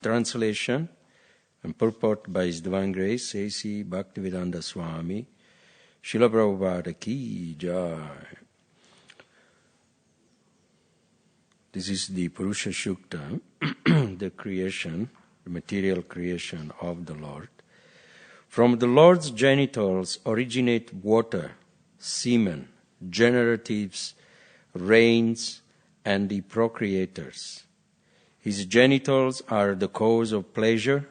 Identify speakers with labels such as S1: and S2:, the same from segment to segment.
S1: Translation and purport by His Divine Grace, A.C. Bhaktivedanta Swami, Srila Prabhupada Ki Jai. This is the Purusha Shukta, the creation, the material creation of the Lord. From the Lord's genitals originate water, semen, generatives, rains, and the procreators. His genitals are the cause of pleasure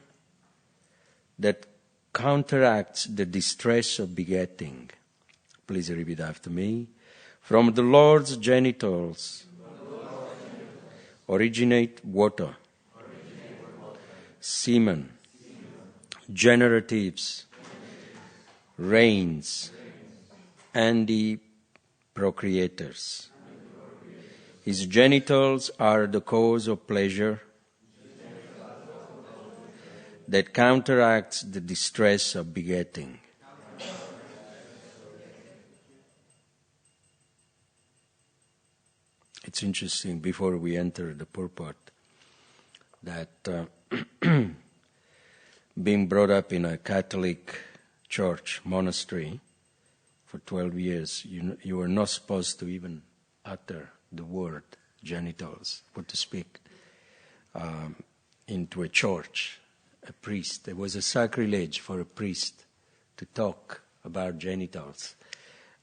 S1: that counteracts the distress of begetting. Please repeat after me. From the Lord's genitals originate water, semen, generatives, rains, and the procreators. His genitals are the cause of pleasure that counteracts the distress of begetting. It's interesting, before we enter the purport, that being brought up in a Catholic church, monastery, for 12 years, you were not supposed to even utter the word genitals, to speak into a church, a priest. It was a sacrilege for a priest to talk about genitals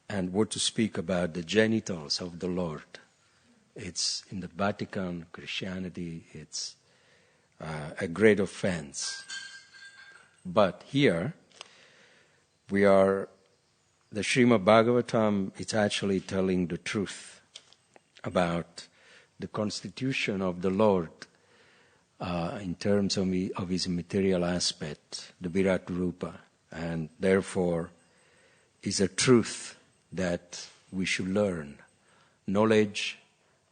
S1: and what to speak about the genitals of the Lord. It's in the Vatican, Christianity, it's a great offense. But here, the Srimad Bhagavatam, it's actually telling the truth about the constitution of the Lord in terms of his material aspect, the Virat Rupa, and therefore is a truth that we should learn. Knowledge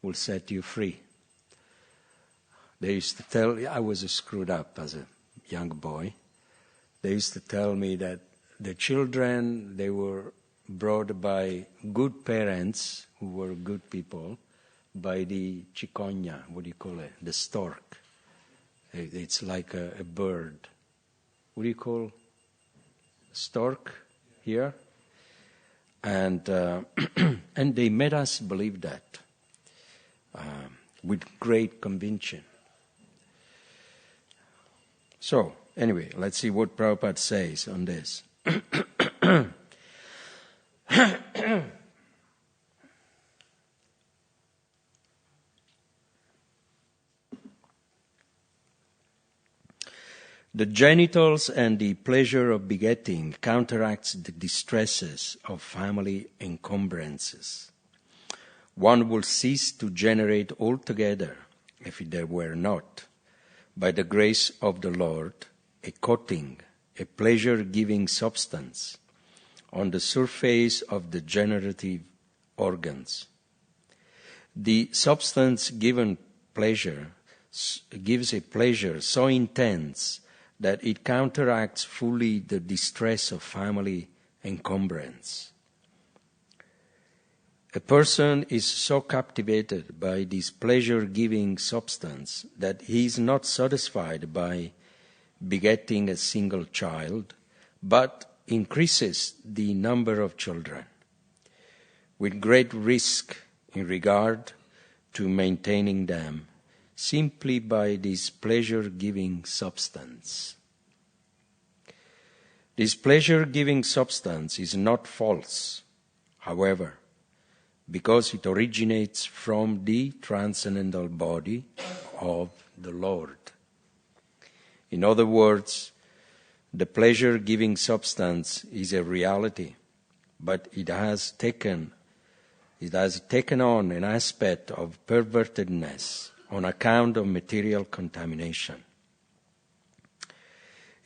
S1: will set you free. They used to tell, I was screwed up as a young boy. They used to tell me that the children, they were brought by good parents who were good people, by the chiconia, what do you call it? The stork. It's like a bird. What do you call stork here? And and they made us believe that with great conviction. So, anyway, let's see what Prabhupada says on this. The genitals and the pleasure of begetting counteracts the distresses of family encumbrances. One will cease to generate altogether, if there were not, by the grace of the Lord, a coating, a pleasure-giving substance on the surface of the generative organs. The substance gives a pleasure so intense that it counteracts fully the distress of family encumbrance. A person is so captivated by this pleasure-giving substance that he is not satisfied by begetting a single child, but increases the number of children, with great risk in regard to maintaining them, simply by this pleasure-giving substance. This pleasure-giving substance is not false, however, because it originates from the transcendental body of the Lord. In other words, the pleasure-giving substance is a reality, but it has taken on an aspect of pervertedness on account of material contamination.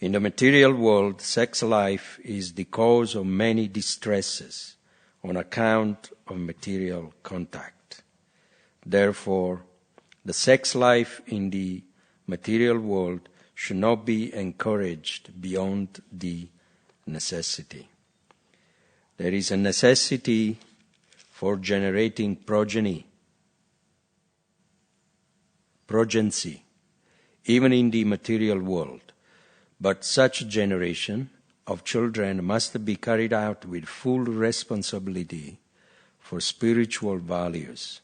S1: In the material world, sex life is the cause of many distresses on account of material contact. Therefore, the sex life in the material world should not be encouraged beyond the necessity. There is a necessity for generating progeny even in the material world. But such generation of children must be carried out with full responsibility for spiritual values.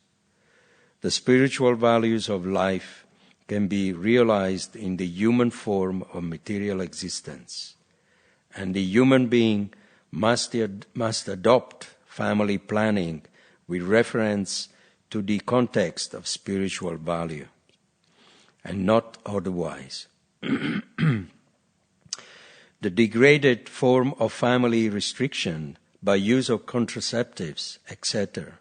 S1: The spiritual values of life can be realized in the human form of material existence, and the human being must adopt family planning with reference to the context of spiritual value, and not otherwise. The degraded form of family restriction by use of contraceptives, etc.,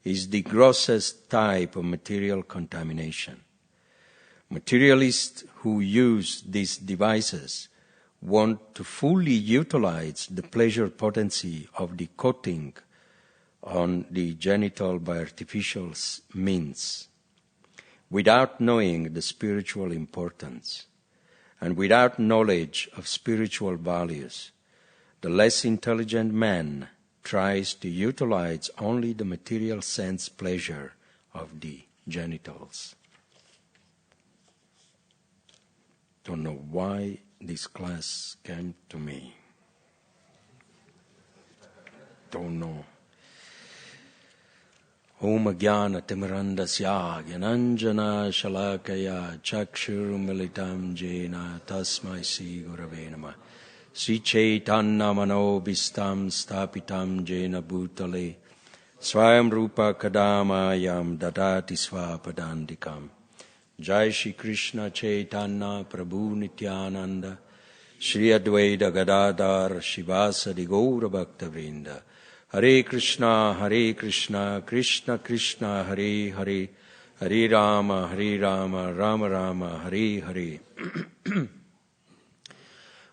S1: is the grossest type of material contamination. Materialists who use these devices want to fully utilize the pleasure potency of the coating on the genital by artificial means, without knowing the spiritual importance and without knowledge of spiritual values. The less intelligent man tries to utilize only the material sense pleasure of the genitals. Don't know why this class came to me. Don't know. Om Jnana Timirandasya Gyananjana Shalakaya Chakshur Militam Jena Tasmai Sri Gurave Namah Sri Chaitanya Manobhistam Stapitam Jena Bhutale Swayam Rupa Kadamayam Dadati Svapadandikam. Jai Shri Krishna Chaitanya Prabhu Nityananda Shri Advaita Gadadhar Shivasadi Gaura Bhakta Vrinda. Hare Krishna, Krishna Krishna, Hare Hare, Hare Rama, Rama Rama, Hare Hare.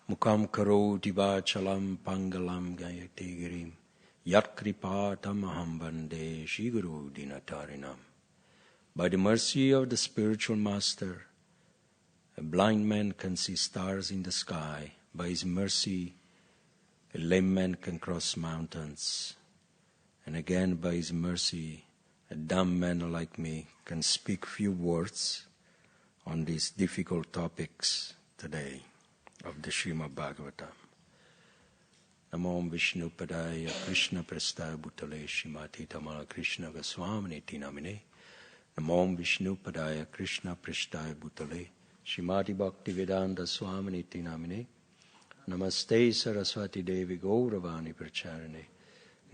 S1: Mukam karoti vachalam pangalam gayate girim, yat kripatam aham bande Shri Guru dinatarinam. By the mercy of the spiritual master, a blind man can see stars in the sky. By his mercy, a lame man can cross mountains. And again, by his mercy, a dumb man like me can speak few words on these difficult topics today of the Srimad Bhagavatam. Namo Vishnu Padaya Krishna Prastaya Bhutale Shrimati Tamala Krishna Goswaminiti Namine. Namo Vishnu Padaya Krishna Prastaya Bhutale Shrimati Bhaktivedanta Swaminiti Namine. Namaste Saraswati Devi Gauravani Pracharane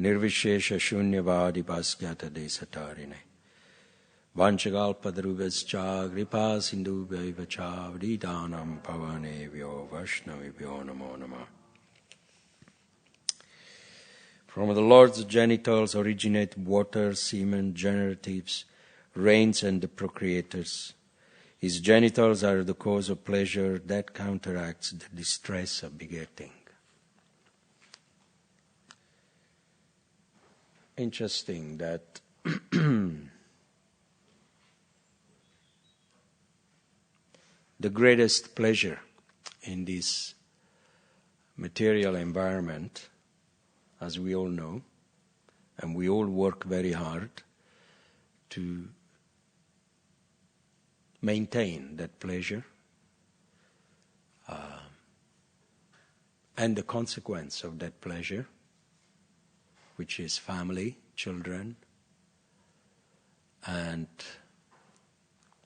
S1: Nirvishesha Shunyavadi Bhasgyata Desatarine Vanchagalpadrubhascha Gripa Sindhubhaiva Cha Vridanam Pavanevyo Vaishnavibhyo Namo Namah. From the Lord's genitals originate water, semen, generatives, rains and the procreators. His genitals are the cause of pleasure that counteracts the distress of begetting. Interesting that the greatest pleasure in this material environment, as we all know, and we all work very hard to maintain that pleasure, and the consequence of that pleasure, which is family, children, and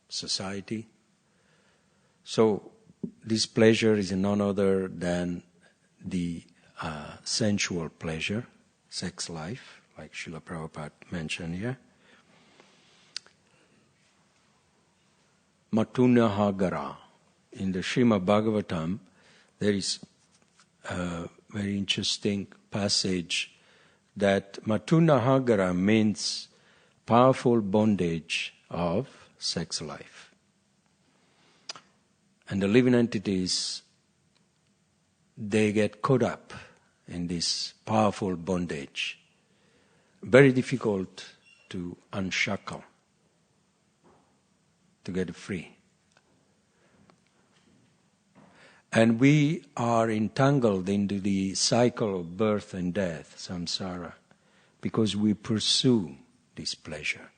S1: society. So this pleasure is none other than the sensual pleasure, sex life, like Srila Prabhupada mentioned here. Matunahagara. In the Srimad Bhagavatam, there is a very interesting passage that Matunahagara means powerful bondage of sex life. And the living entities, they get caught up in this powerful bondage. Very difficult to unshackle, to get free. And we are entangled into the cycle of birth and death, samsara, because we pursue this pleasure.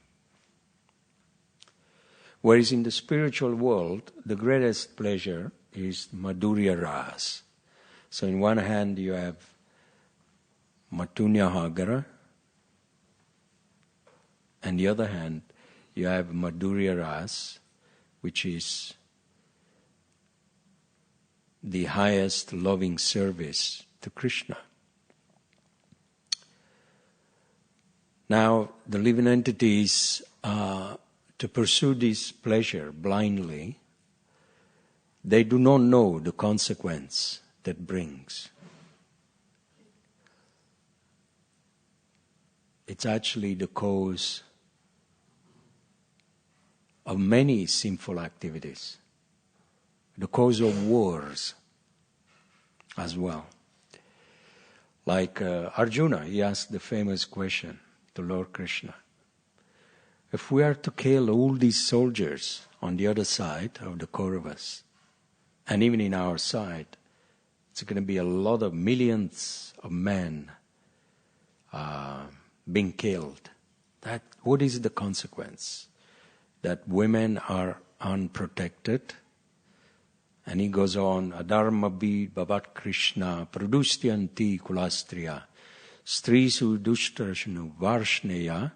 S1: Whereas in the spiritual world, the greatest pleasure is Madhurya Ras. So in one hand you have Matunya Hagara, and the other hand you have Madhurya Ras, which is the highest loving service to Krishna. Now, the living entities, to pursue this pleasure blindly, they do not know the consequence that brings. It's actually the cause of many sinful activities, the cause of wars as well. Like Arjuna, he asked the famous question to Lord Krishna: if we are to kill all these soldiers on the other side of the Kauravas, and even in our side, it's going to be a lot of millions of men being killed. What is the consequence? That women are unprotected. And he goes on, Adharma bhi bhavat Krishna pradustyanti kulastriya strisu dushtrashnu varshneya.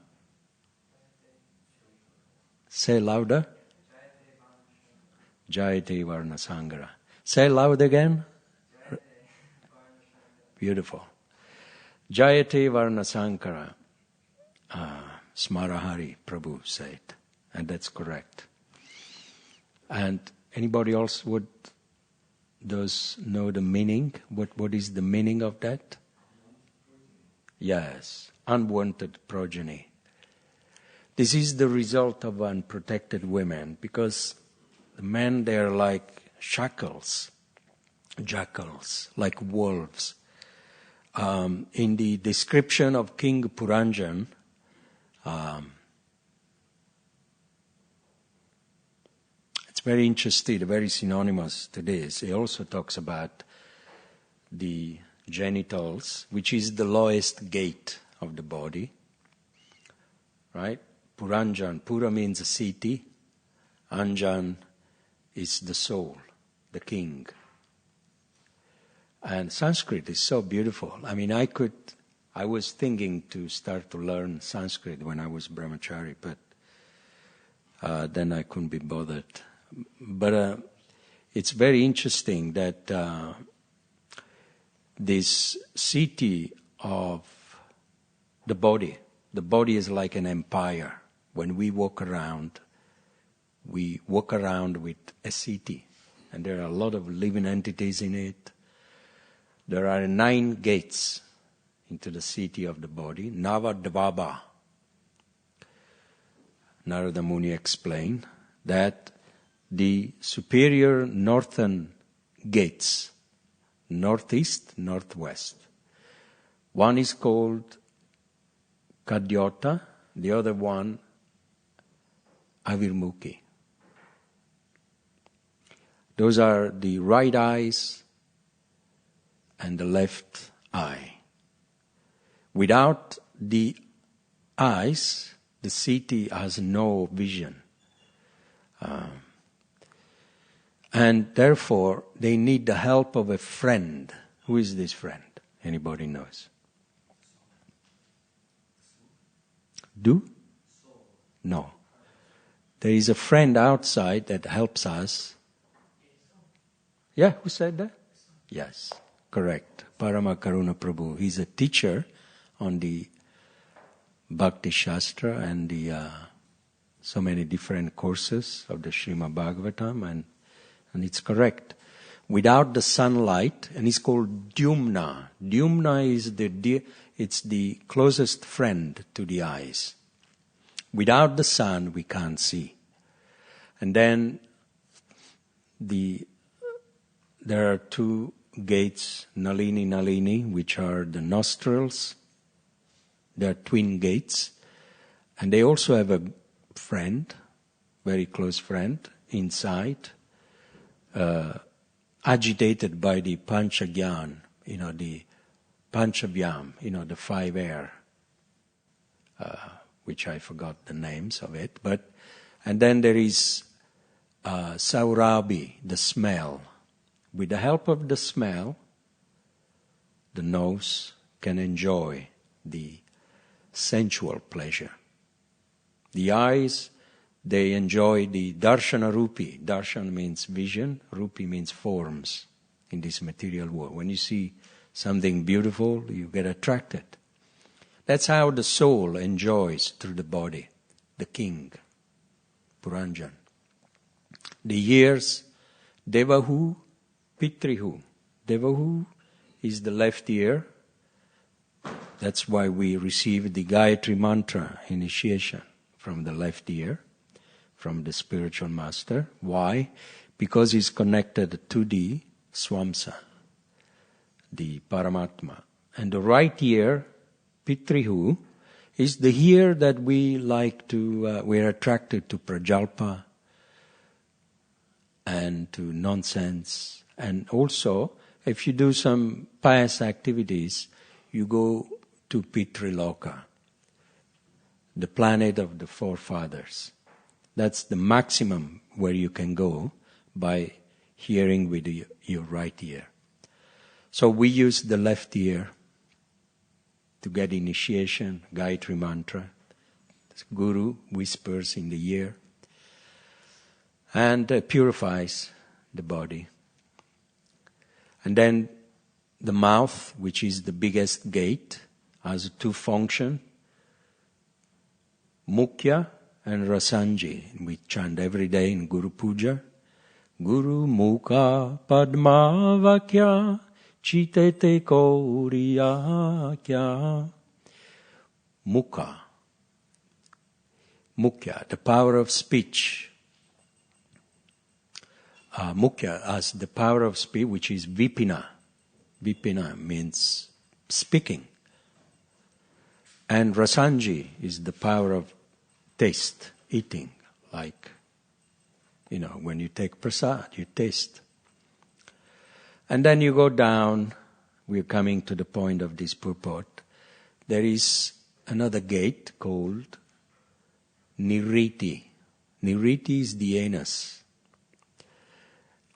S1: Say louder. Jayate varna sangara. Say loud again. Beautiful. Jayate varna sankara. Smarahari Prabhu said. And that's correct. And anybody else does know the meaning? What is the meaning of that? Yes, unwanted progeny. This is the result of unprotected women, because the men, they are like jackals, like wolves. In the description of King Puranjan, it's very interesting, very synonymous to this. He also talks about the genitals, which is the lowest gate of the body. Right? Puranjan, Pura means a city. Anjan is the soul, the king. And Sanskrit is so beautiful. I mean, I was thinking to start to learn Sanskrit when I was brahmachari, but then I couldn't be bothered. But it's very interesting that this city of the body is like an empire. When we walk around with a city, and there are a lot of living entities in it. There are 9 gates into the city of the body. Navadvaba. Narada Muni explained that the superior northern gates, northeast, northwest, one is called Kadyota, the other one Avirmukhi. Those are the right eyes and the left eye. Without the eyes, the city has no vision. And therefore, they need the help of a friend. Who is this friend? Anybody knows? No. There is a friend outside that helps us. Yeah, who said that? Yes, correct. Parama Karuna Prabhu. He's a teacher on the Bhakti Shastra and the so many different courses of the Srimad Bhagavatam, and it's correct. Without the sunlight, and it's called Dyumna. Dyumna is it's the closest friend to the eyes. Without the sun, we can't see. And then there are 2 gates, Nalini, which are the nostrils. They are twin gates. And they also have a friend, very close friend, inside, agitated by the Panchagyan, the Panchavyam, the 5 air, which I forgot the names of it. But And then there is Saurabi, the smell. With the help of the smell, the nose can enjoy the sensual pleasure. The eyes, they enjoy the darshana rupi. Darshan means vision, rupi means forms in this material world. When you see something beautiful, you get attracted. That's how the soul enjoys through the body, the king, Puranjan. The years, Devahu, Pitrihu. Devahu is the left ear. That's why we receive the Gayatri mantra initiation from the left ear, from the spiritual master. Why? Because it's connected to the Swamsa, the Paramatma. And the right ear, Pitrihu, is the ear that we like to, we're attracted to Prajalpa and to nonsense. And also, if you do some pious activities, you go to Pitriloka, the planet of the forefathers. That's the maximum where you can go by hearing with your right ear. So we use the left ear to get initiation, Gayatri mantra. Guru whispers in the ear and purifies the body. And then the mouth, which is the biggest gate, has two functions, Mukhya and Rasanji. We chant every day in Guru Puja. Guru Mukha Padma Vakya Chitete Koriya Kya. Mukha. Mukhya, the power of speech. Mukhya has the power of speech, which is Vipina. Vipina means speaking. And Rasanji is the power of taste, eating. Like, when you take prasad, you taste. And then you go down, we're coming to the point of this purport. There is another gate called Niriti. Niriti is the anus.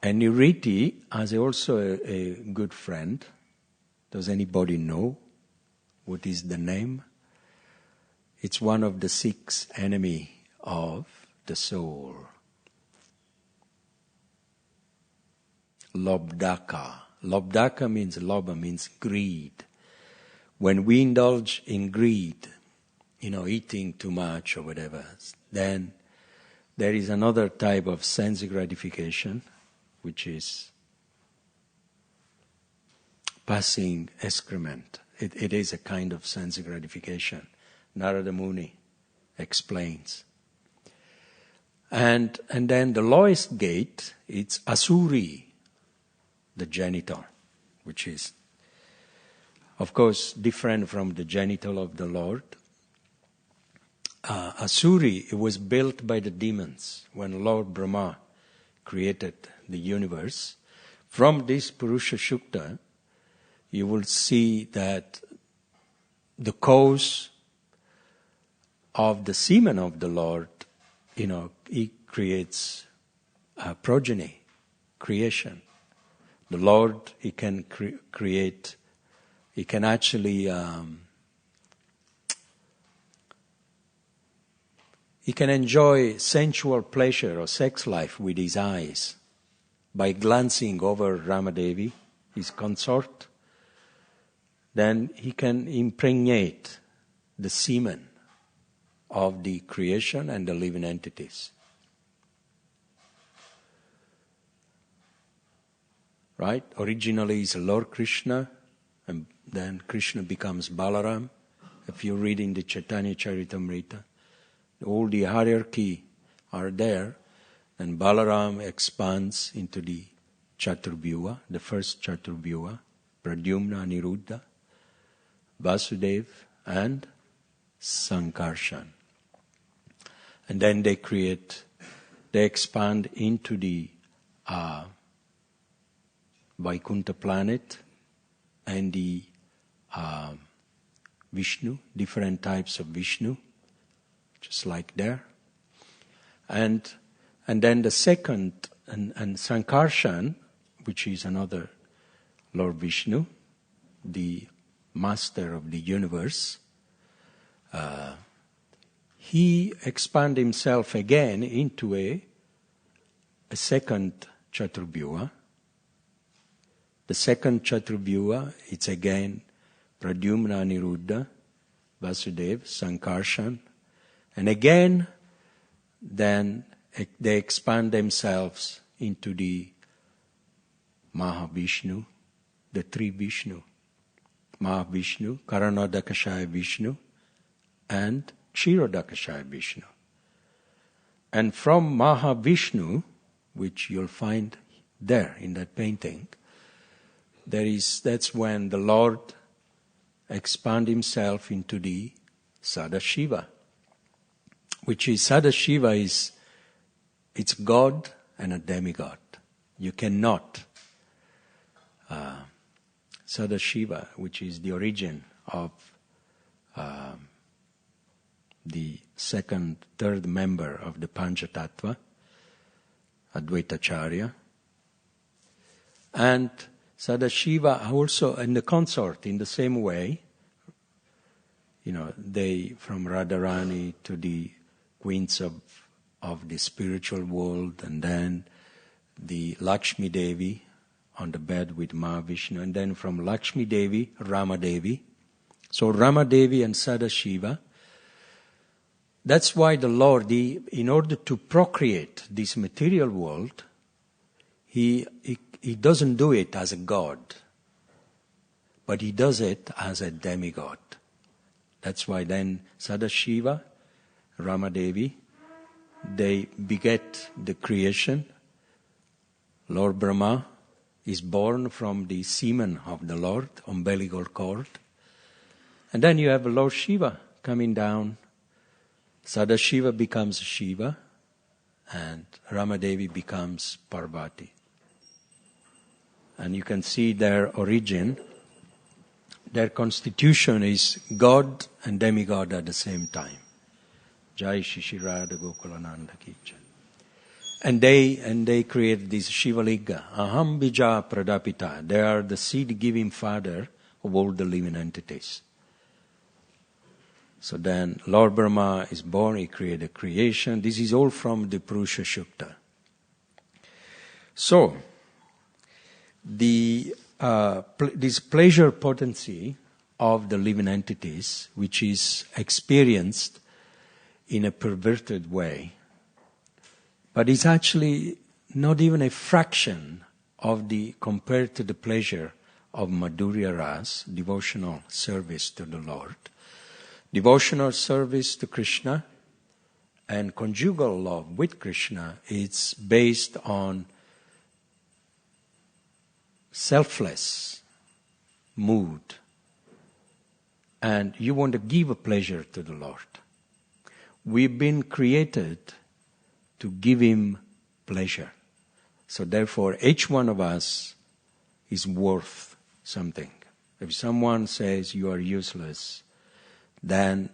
S1: And Niriti has also a good friend. Does anybody know what is the name? It's one of the 6 enemies of the soul. Lobdaka. Lobdaka means, lobha means greed. When we indulge in greed, eating too much or whatever, then there is another type of sense gratification, which is passing excrement. It is a kind of sense gratification. Narada Muni explains. And then the lowest gate, it's Asuri, the genital, which is, of course, different from the genital of the Lord. Asuri, it was built by the demons when Lord Brahma created the universe. From this Purusha Shukta, you will see that the cause of the semen of the Lord, he creates progeny, creation. The Lord, he can create, he can actually, he can enjoy sensual pleasure or sex life with his eyes by glancing over Ramadevi, his consort. Then he can impregnate the semen of the creation and the living entities. Right? Originally is Lord Krishna, and then Krishna becomes Balaram. If you read in the Chaitanya Charitamrita, all the hierarchy are there, and Balaram expands into the Chaturbhyuha, the first Chaturbhyuha, Pradyumna, Niruddha, Vasudev, and Sankarshan. And then they expand into the Vaikuntha planet and the Vishnu, different types of Vishnu, just like there. And then the second, and Sankarshan, which is another Lord Vishnu, the master of the universe, he expanded himself again into a second Chaturvyuha. The second Chaturvyuha, it's again Pradyumna, Aniruddha, Vasudeva, Sankarshan, and again then they expand themselves into the Mahavishnu, the three Vishnu. Mahavishnu, Karanodakashaya Vishnu, and Kshirodakashaya Vishnu. And from Mahavishnu, which you'll find there in that painting, that's when the Lord expand himself into the Sadashiva, which is Sadashiva it's God and a demigod. You cannot Sadashiva, which is the origin of the third member of the Panchatattva, Advaitacharya, and Sadashiva also and the consort in the same way. They from Radharani to the queens of the spiritual world, and then the Lakshmi Devi on the bed with Mahavishnu, and then from Lakshmi Devi, Rama Devi. So Rama Devi and Sadashiva. That's why the Lord, in order to procreate this material world, he doesn't do it as a god, but he does it as a demigod. That's why then Sadashiva, Rama Devi, they beget the creation. Lord Brahma is born from the semen of the Lord, umbilical cord. And then you have Lord Shiva coming down. Sadashiva becomes Shiva, and Ramadevi becomes Parvati. And you can see their origin. Their constitution is God and demigod at the same time. Jai Shishirada Gokulananda Ki Jai. And they create this Shivalinga. Aham Bija Pradapita. They are the seed-giving father of all the living entities. So then Lord Brahma is born, he created creation. This is all from the Purusha Shukta. So, this pleasure potency of the living entities, which is experienced in a perverted way, but it's actually not even a fraction compared to the pleasure of Madhurya Ras, devotional service to the Lord. Devotional service to Krishna and conjugal love with Krishna, it's based on selfless mood. And you want to give a pleasure to the Lord. We've been created to give Him pleasure. So therefore, each one of us is worth something. If someone says you are useless, then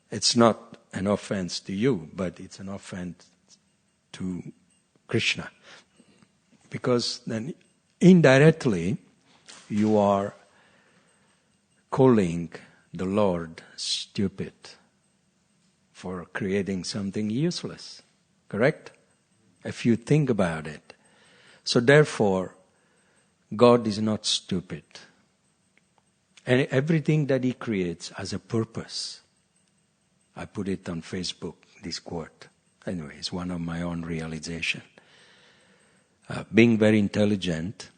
S1: it's not an offense to you, but it's an offense to Krishna. Because then indirectly you are calling the Lord stupid for creating something useless. Correct? If you think about it. So therefore, God is not stupid. And everything that He creates has a purpose. I put it on Facebook, this quote. Anyway, it's one of my own realization. Being very intelligent,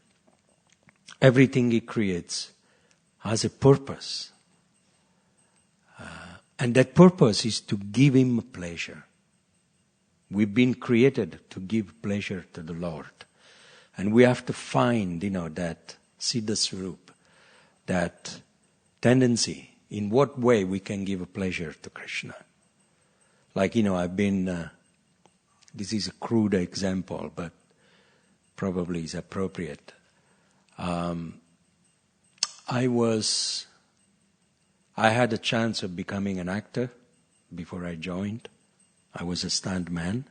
S1: everything He creates has a purpose. And that purpose is to give Him pleasure. We've been created to give pleasure to the Lord. And we have to find, that Siddha Swarup, that tendency, in what way we can give a pleasure to Krishna. Like, I've been, this is a crude example, but probably is appropriate. I had a chance of becoming an actor before I joined. I was a stuntman.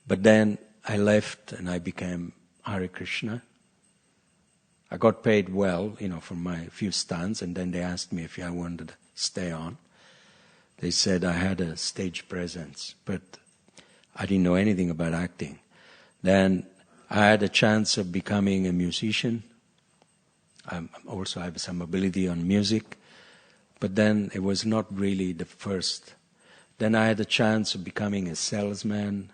S1: But then I left and I became Hare Krishna. I got paid well, for my few stunts, and then they asked me if I wanted to stay on. They said I had a stage presence, but I didn't know anything about acting. Then I had a chance of becoming a musician. Also, I have some ability on music, but then it was not really the first. Then I had a chance of becoming a salesman.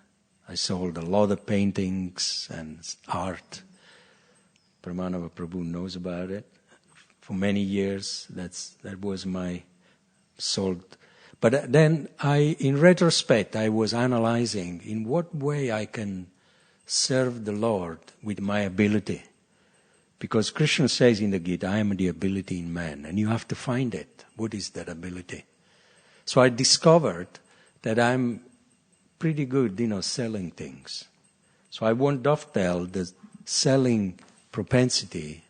S1: I sold a lot of paintings and art. Pramanava Prabhu knows about it. For many years, that was my sold. But then in retrospect, I was analyzing in what way I can serve the Lord with my ability. Because Krishna says in the Gita, I am the ability in man, and you have to find it. What is that ability? So I discovered that I'm pretty good, selling things. So I won't dovetail the selling propensity,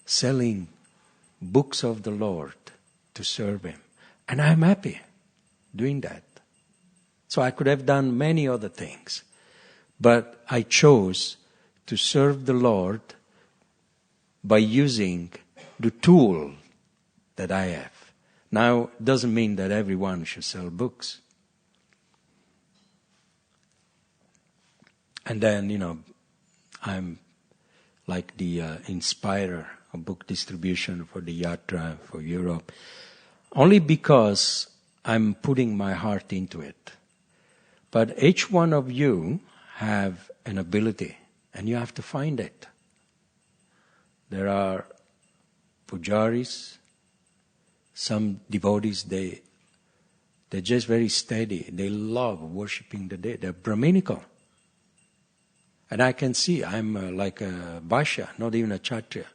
S1: selling books of the Lord to serve Him. And I'm happy doing that. So I could have done many other things. But I chose to serve the Lord by using the tool that I have. Now, it doesn't mean that everyone should sell books. And then, I'm like the inspirer of book distribution for the Yatra, for Europe, only because I'm putting my heart into it. But each one of you have an ability, and you have to find it. There are pujaris, some devotees, they're just very steady. They love worshipping the dead. They're Brahminical. And I can see I'm like a Bhashya, not even a Kshatriya.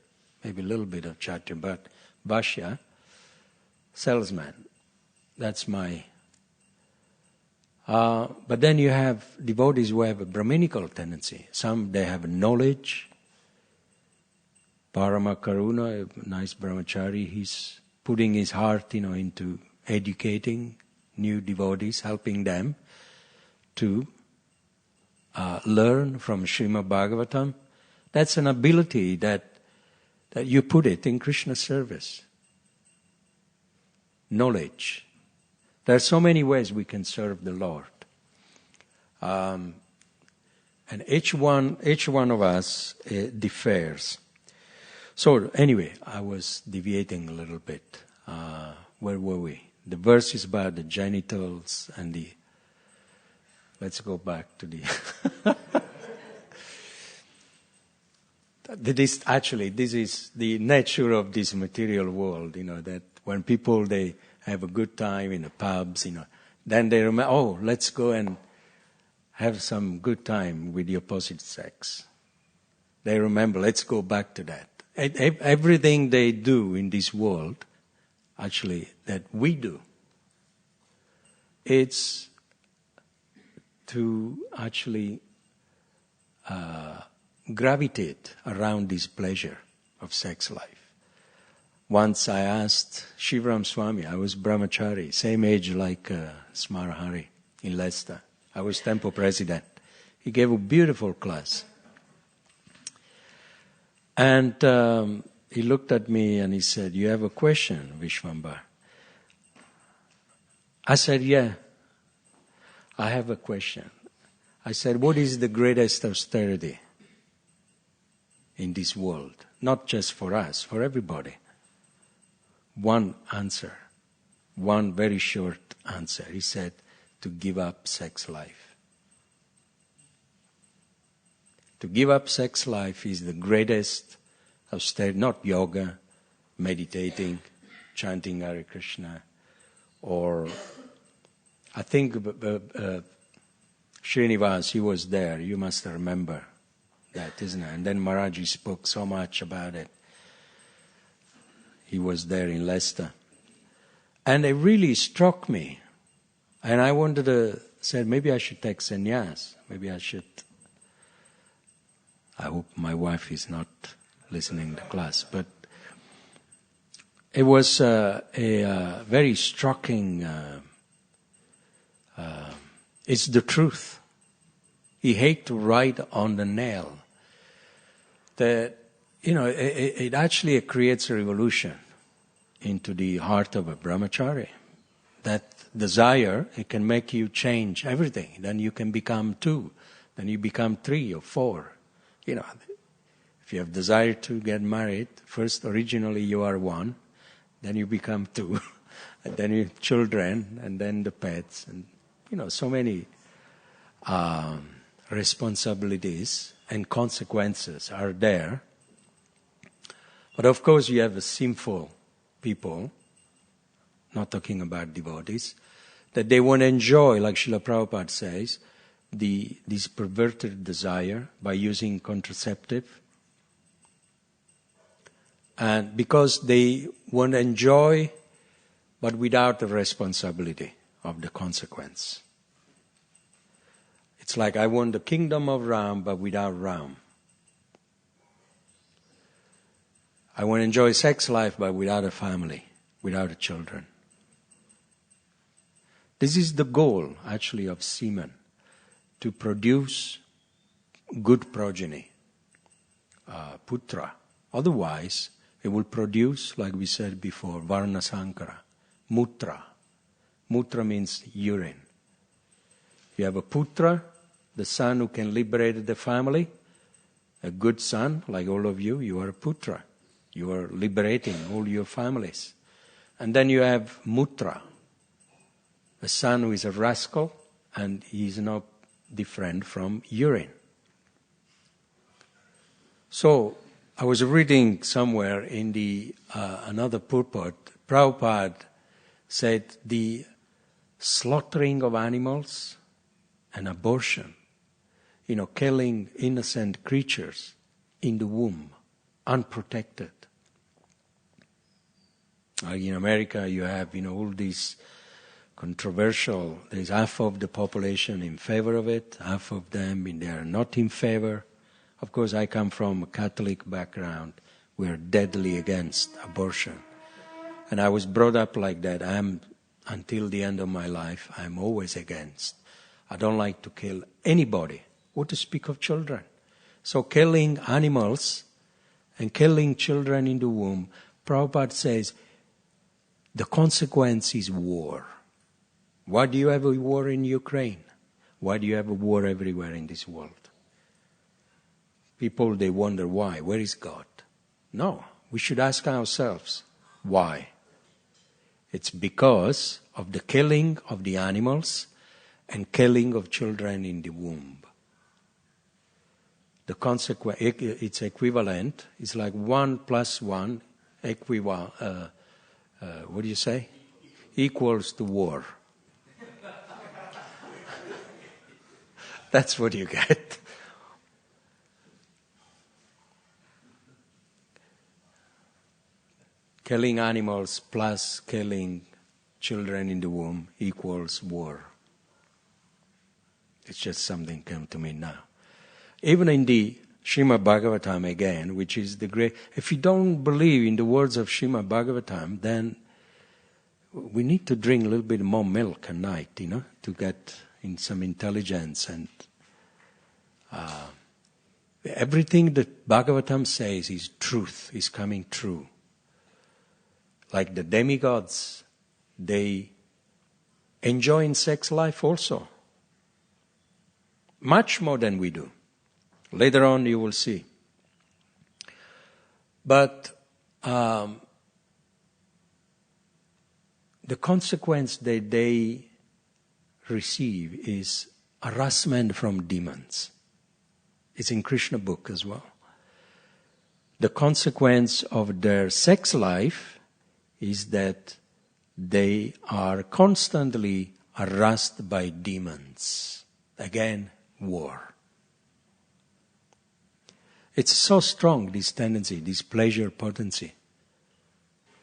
S1: Maybe a little bit of Kshatriya, but Bhashya, salesman. That's my... but then you have devotees who have a Brahminical tendency. Some, they have knowledge. Parama Karuna, a nice brahmachari, he's putting his heart, into educating new devotees, helping them to learn from Srimad Bhagavatam. That's an ability that you put it in Krishna's service. Knowledge. There are so many ways we can serve the Lord. And each one of us differs. So anyway, I was deviating a little bit. Where were we? The verse is about the genitals and the... Let's go back to the... This is the nature of this material world, that when people, they have a good time in the pubs, then they remember, let's go and have some good time with the opposite sex. They remember, let's go back to that. Everything they do in this world, actually, that we do, it's to actually gravitate around this pleasure of sex life. Once I asked Shivram Swami, I was brahmachari, same age like Smarahari in Leicester. I was temple president. He gave a beautiful class. And he looked at me and he said, "You have a question, Vishvambhara?" I said, "Yeah, I have a question." I said, "What is the greatest austerity in this world? Not just for us, for everybody." One answer, one very short answer. He said, to give up sex life. To give up sex life is the greatest austerity, not yoga, meditating, chanting Hare Krishna, or I think Srinivas, he was there, you must remember that, isn't it? And then Maharaji spoke so much about it. He was there in Leicester. And it really struck me. And I wanted to say, maybe I should take sannyas. Maybe I should. I hope my wife is not listening to class. But it was a very striking, it's the truth. He hates to write on the nail. It actually creates a revolution into the heart of a brahmachari. That desire, it can make you change everything. Then you can become 2. Then you become 3 or 4. If you have desire to get married, first originally you are 1, then you become 2, and then your children, and then the pets, and so many responsibilities and consequences are there. But of course you have a sinful people, not talking about devotees, that they want to enjoy, like Srila Prabhupada says, this perverted desire by using contraceptive. And because they want to enjoy, but without the responsibility of the consequence. It's like I want the kingdom of Ram, but without Ram. I want to enjoy sex life, but without a family, without a children. This is the goal, actually, of semen, to produce good progeny, putra. Otherwise, it will produce, like we said before, varna sankara, mutra. Mutra means urine. If you have a putra, the son who can liberate the family, a good son, like all of you, you are a putra. You are liberating all your families. And then you have mutra, a son who is a rascal, and he is not different from urine. So, I was reading somewhere in the another purport, Prabhupada said the slaughtering of animals and abortion, killing innocent creatures in the womb, unprotected. Like in America, you have all these controversial. There's half of the population in favor of it, half of them they are not in favor. Of course, I come from a Catholic background. We are deadly against abortion. And I was brought up like that. Until the end of my life, I'm always against. I don't like to kill anybody, or to speak of children. So killing animals and killing children in the womb, Prabhupada says, the consequence is war. Why do you have a war in Ukraine? Why do you have a war everywhere in this world? People, they wonder why. Where is God? No, we should ask ourselves, why? It's because of the killing of the animals and killing of children in the womb. The consequence, it's equivalent. It's like 1 + 1 what do you say? Equals to war. That's what you get. Killing animals plus killing children in the womb equals war. It's just something came to me now. Even in the Srimad Bhagavatam again, which is the great... If you don't believe in the words of Srimad Bhagavatam, then we need to drink a little bit more milk at night, to get in some intelligence. And everything that Bhagavatam says is truth, is coming true. Like the demigods, they enjoy in sex life also. Much more than we do. Later on you will see. But the consequence that they receive is harassment from demons. It's in Krishna book as well. The consequence of their sex life is that they are constantly harassed by demons. Again, war. It's so strong, this tendency, this pleasure potency.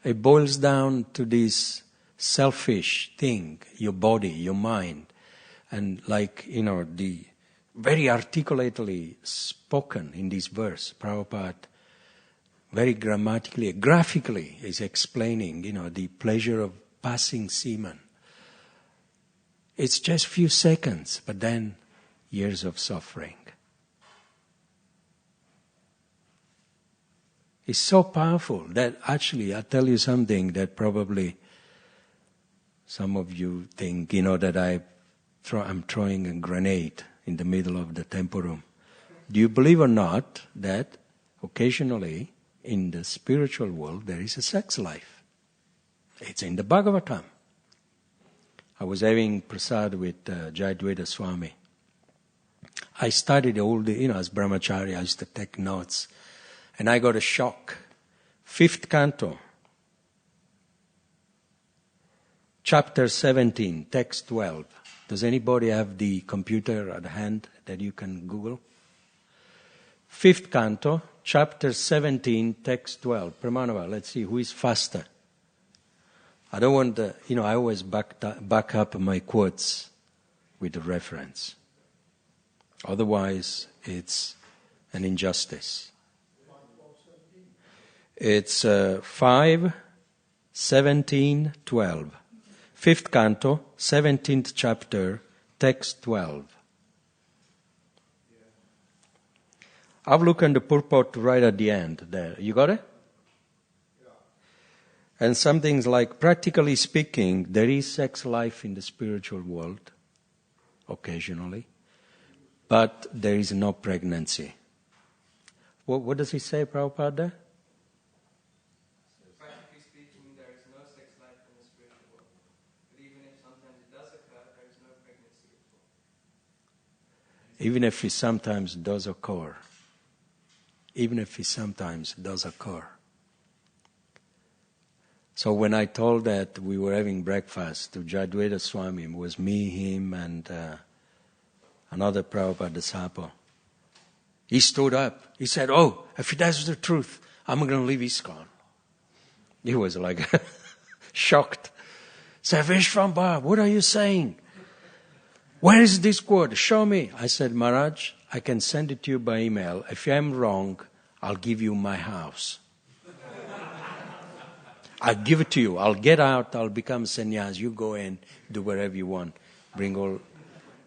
S1: It boils down to this selfish thing, your body, your mind. And like, the very articulately spoken in this verse, Prabhupada very graphically is explaining, the pleasure of passing semen. It's just few seconds, but then years of suffering. It's so powerful that actually, I'll tell you something that probably some of you think, that I'm throwing a grenade in the middle of the temple room. Do you believe or not that occasionally in the spiritual world there is a sex life? It's in the Bhagavatam. I was having prasad with Jayadvaita Swami. I studied as brahmachari, I used to take notes. And I got a shock. 5th canto, chapter 17, text 12. Does anybody have the computer at hand that you can Google? 5th canto, chapter 17, text 12. Pramanava, let's see who is faster. I don't want I always back up my quotes with a reference. Otherwise, it's an injustice. It's 5, 17, 12. 5th canto, 17th chapter, text 12. I've looked at the purport right at the end there. You got it? Yeah. And some things like, practically speaking, there is sex life in the spiritual world, occasionally, but there is no pregnancy. What does he say, Prabhupada, there? Even if it sometimes does occur. Even if it sometimes does occur. So when I told that we were having breakfast to Jayadvaita Swami, it was me, him, and another Prabhupada disciple. He stood up. He said, if that's the truth, I'm going to leave ISKCON. He was like shocked. Said, Vishvambhara, what are you saying? Where is this quote? Show me. I said, Maharaj, I can send it to you by email. If I'm wrong, I'll give you my house. I'll give it to you. I'll get out. I'll become sannyas. You go in, do whatever you want.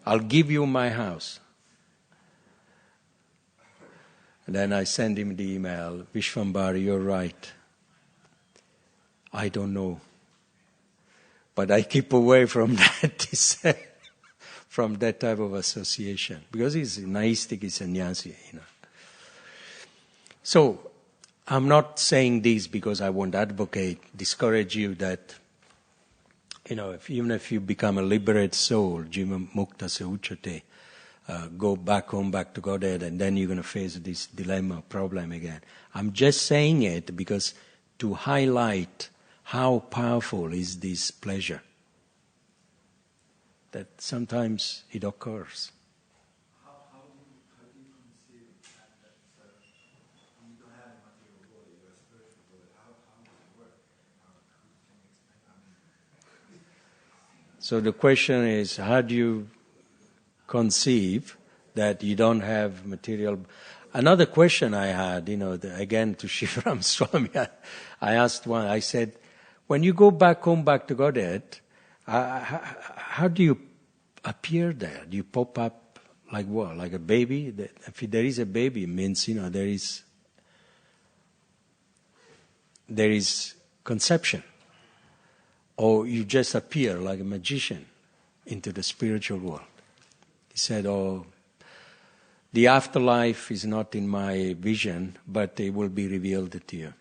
S1: I'll give you my house. And then I send him the email. Vishvambhara, you're right. I don't know. But I keep away from that, he said. From that type of association. Because he's naistic, he's sannyasi, So, I'm not saying this because I want to discourage you that, even if you become a liberated soul, jiva mukta se uchate, go back home, back to Godhead, and then you're going to face this dilemma, problem again. I'm just saying it because to highlight how powerful is this pleasure. That sometimes it occurs.
S2: How do you conceive that you don't have a material body, you're a spiritual body? How does it work? How can you explain?
S1: So the question is, how do you conceive that you don't have material? Another question I had, again to Shivram Swami, I asked one. I said, when you go back home, back to Godhead, how do you appear there? Do you pop up like what? Like a baby? If there is a baby, it means, there is conception. Or you just appear like a magician into the spiritual world. He said, the afterlife is not in my vision, but it will be revealed to you.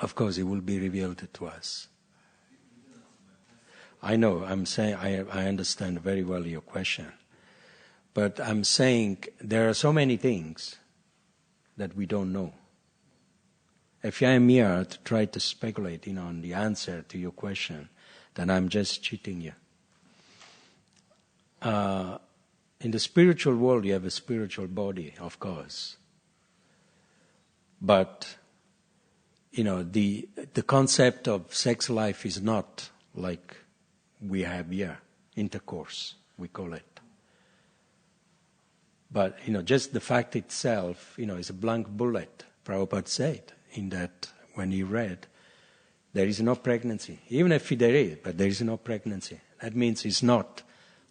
S1: Of course, it will be revealed to us. I know, I'm saying, I understand very well your question. But I'm saying there are so many things that we don't know. If I am here to try to speculate, on the answer to your question, then I'm just cheating you. In the spiritual world, you have a spiritual body, of course. But, the concept of sex life is not like we have here, intercourse, we call it. But, just the fact itself, is a blank bullet, Prabhupada said, in that when he read, there is no pregnancy. Even if there is, but there is no pregnancy. That means it's not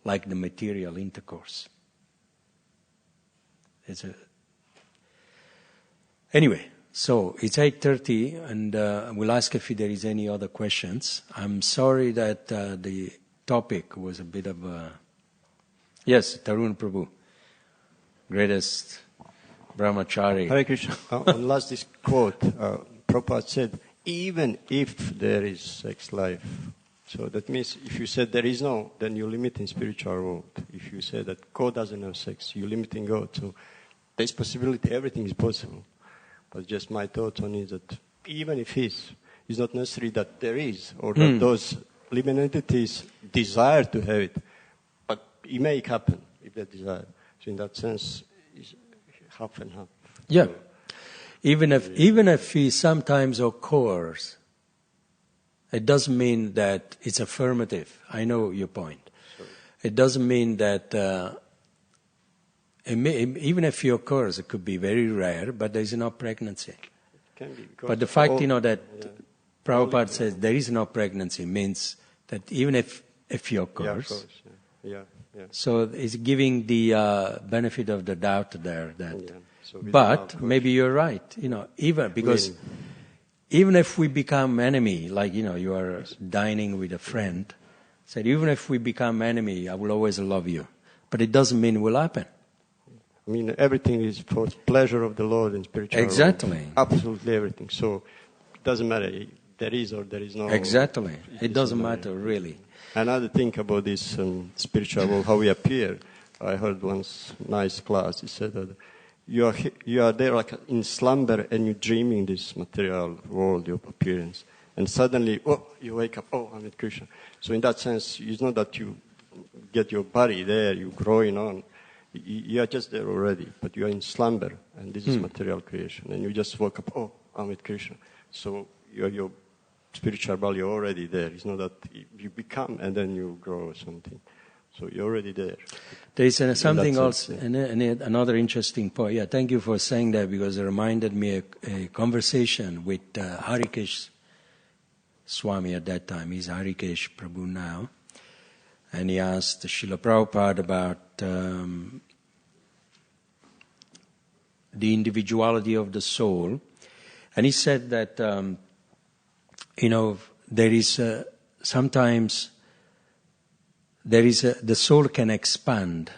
S1: like the material intercourse. Anyway, so it's 8:30, and we'll ask if there is any other questions. I'm sorry that the topic was a bit of a... Yes, Tarun Prabhu, greatest brahmachari.
S3: Hare Krishna. On last this quote, Prabhupada said, even if there is sex life. So that means if you said there is no, then you limit in spiritual world. If you say that God doesn't have sex, you limit in God. So there's possibility, everything is possible. But just my thought on it that even if it's not necessary that there is, or that those living entities desire to have it, but it may happen if they desire. So in that sense, it's half and half.
S1: Yeah. Even if he sometimes occurs, it doesn't mean that it's affirmative. I know your point.
S3: Sure.
S1: It doesn't mean that even if he occurs, it could be very rare, but there is no pregnancy.
S3: It can be.
S1: But the fact, that Prabhupada says there is no pregnancy means that even if he occurs,
S3: yeah, of course. Yeah.
S1: So it's giving the benefit of the doubt there.
S3: So
S1: but maybe you're right, even because even if we become enemy, like, you are dining with a friend, said, even if we become enemy, I will always love you. But it doesn't mean it will happen.
S3: I mean, everything is for pleasure of the Lord and spiritual.
S1: Exactly.
S3: World. Absolutely everything. So it doesn't matter there is or there is no.
S1: Exactly. It doesn't matter, really.
S3: Another thing about this spiritual world, how we appear. I heard once nice class. He said that you are there like in slumber and you're dreaming this material world, your appearance, and suddenly, you wake up. I'm with Krishna. So in that sense, it's not that you get your body there, you're growing on. You are just there already, but you are in slumber, and this is material creation. And you just woke up, I'm with Krishna. So your spiritual body, you're already there. It's not that you become and then you grow or something. So you're already there.
S1: There is something else, another interesting point. Yeah, thank you for saying that, because it reminded me of a conversation with Harikesh Swami at that time. He's Harikesh Prabhu now. And he asked Srila Prabhupada about the individuality of the soul. And he said that, there is sometimes the soul can expand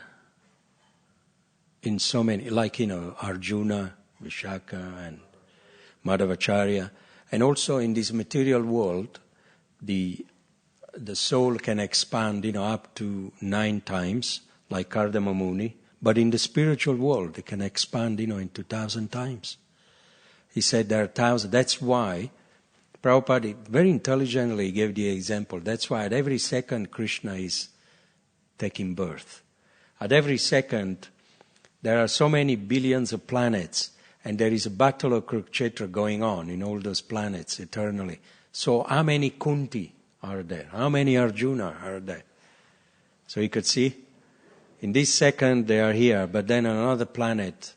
S1: in so many, like, Arjuna, Vishaka, and Madhavacharya. And also in this material world, the soul can expand, up to 9 times, like Kardama Muni. But in the spiritual world, it can expand, into 1,000 times. He said there are 1,000. That's why Prabhupada very intelligently gave the example. That's why at every second Krishna is taking birth. At every second, there are so many billions of planets, and there is a battle of Kurukshetra going on in all those planets eternally. So how many Kunti are there? How many Arjuna are there? So you could see, in this second they are here, but then on another planet,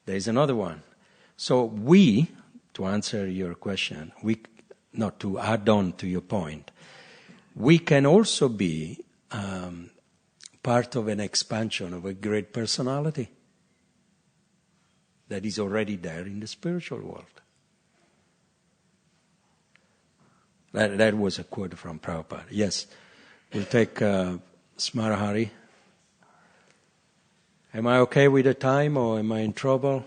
S1: there is another one. So we, to answer your question, not to add on to your point, we can also be part of an expansion of a great personality that is already there in the spiritual world. That was a quote from Prabhupada. Yes, we'll take Smarahari. Am I okay with the time, or am I in trouble?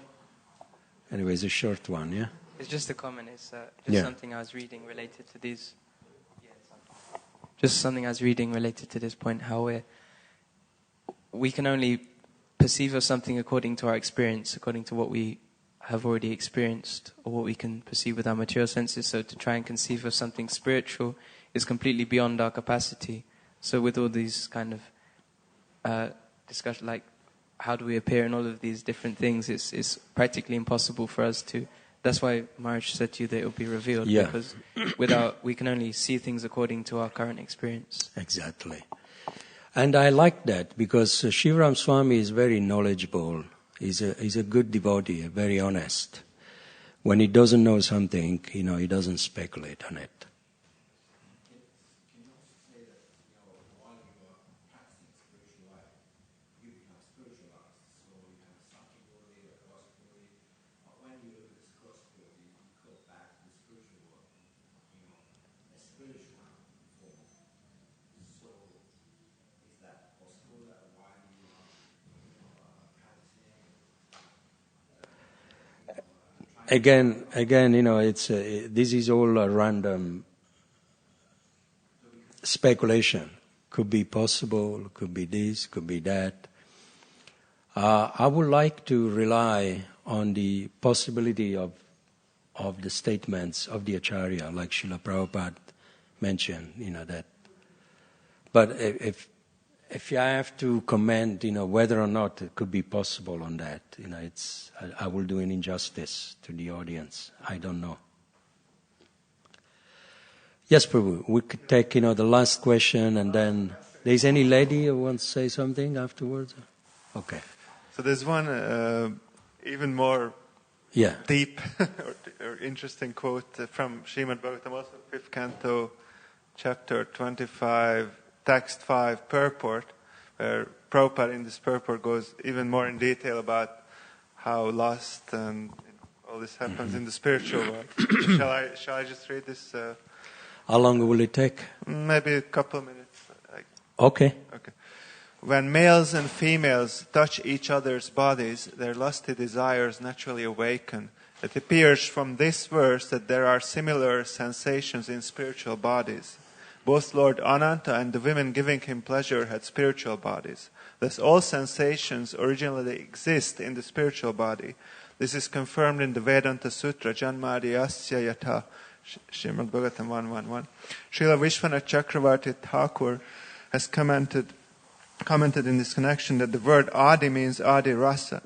S1: Anyway, it's a short one, yeah?
S4: It's just a comment. It's something I was reading related to these. Just something I was reading related to this point, how we can only perceive of something according to our experience, according to what we have already experienced, or what we can perceive with our material senses. So to try and conceive of something spiritual is completely beyond our capacity. So with all these kind of discussion, like how do we appear in all of these different things, it's practically impossible for us to. That's why Maharaj said to you that it will be revealed, because we can only see things according to our current experience.
S1: Exactly. And I like that, because Shivaram Swami is very knowledgeable. He's a good devotee, very honest. When he doesn't know something, he doesn't speculate on it.
S2: Can you also say that, while you are practicing spiritual life, you become spiritualized, so you have something
S1: again, it's this is all a random speculation. Could be possible, could be this, could be that. I would like to rely on the possibility of the statements of the Acharya, like Srila Prabhupada mentioned, that. But if I have to comment, whether or not it could be possible on that, I will do an injustice to the audience. I don't know. Yes, Prabhu, we could take, the last question, and then there's any lady who wants to say something afterwards? Okay.
S5: So there's one even more deep or interesting quote from Srimad Bhagavatam, also 5th canto, chapter 25, text 5, purport, where Prabhupada in this purport goes even more in detail about how lust and all this happens in the spiritual world. Shall I just read this?
S1: How long will it take?
S5: Maybe a couple of minutes.
S1: Okay.
S5: When males and females touch each other's bodies, their lusty desires naturally awaken. It appears from this verse that there are similar sensations in spiritual bodies. Both Lord Ananta and the women giving him pleasure had spiritual bodies. Thus all sensations originally exist in the spiritual body. This is confirmed in the Vedanta Sutra, Janmadhyasya Yatha, Srimad Bhagavatam 1.1.1. Srila Vishwanath Chakravarti Thakur has commented in this connection that the word Adi means Adi Rasa,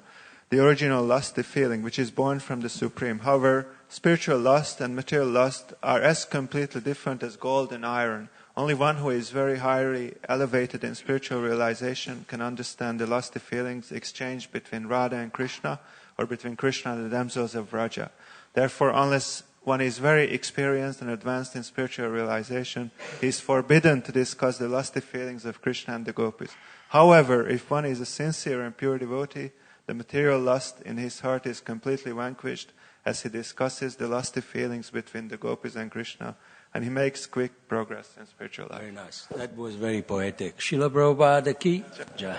S5: the original lusty feeling, which is born from the Supreme. However, spiritual lust and material lust are as completely different as gold and iron. Only one who is very highly elevated in spiritual realization can understand the lusty feelings exchanged between Radha and Krishna, or between Krishna and the damsels of Vraja. Therefore, unless one is very experienced and advanced in spiritual realization, he is forbidden to discuss the lusty feelings of Krishna and the gopis. However, if one is a sincere and pure devotee, the material lust in his heart is completely vanquished as he discusses the lusty feelings between the gopis and Krishna, and he makes quick progress in spiritual life.
S1: Very nice. That was very poetic. Srila Prabhupada ki Jai.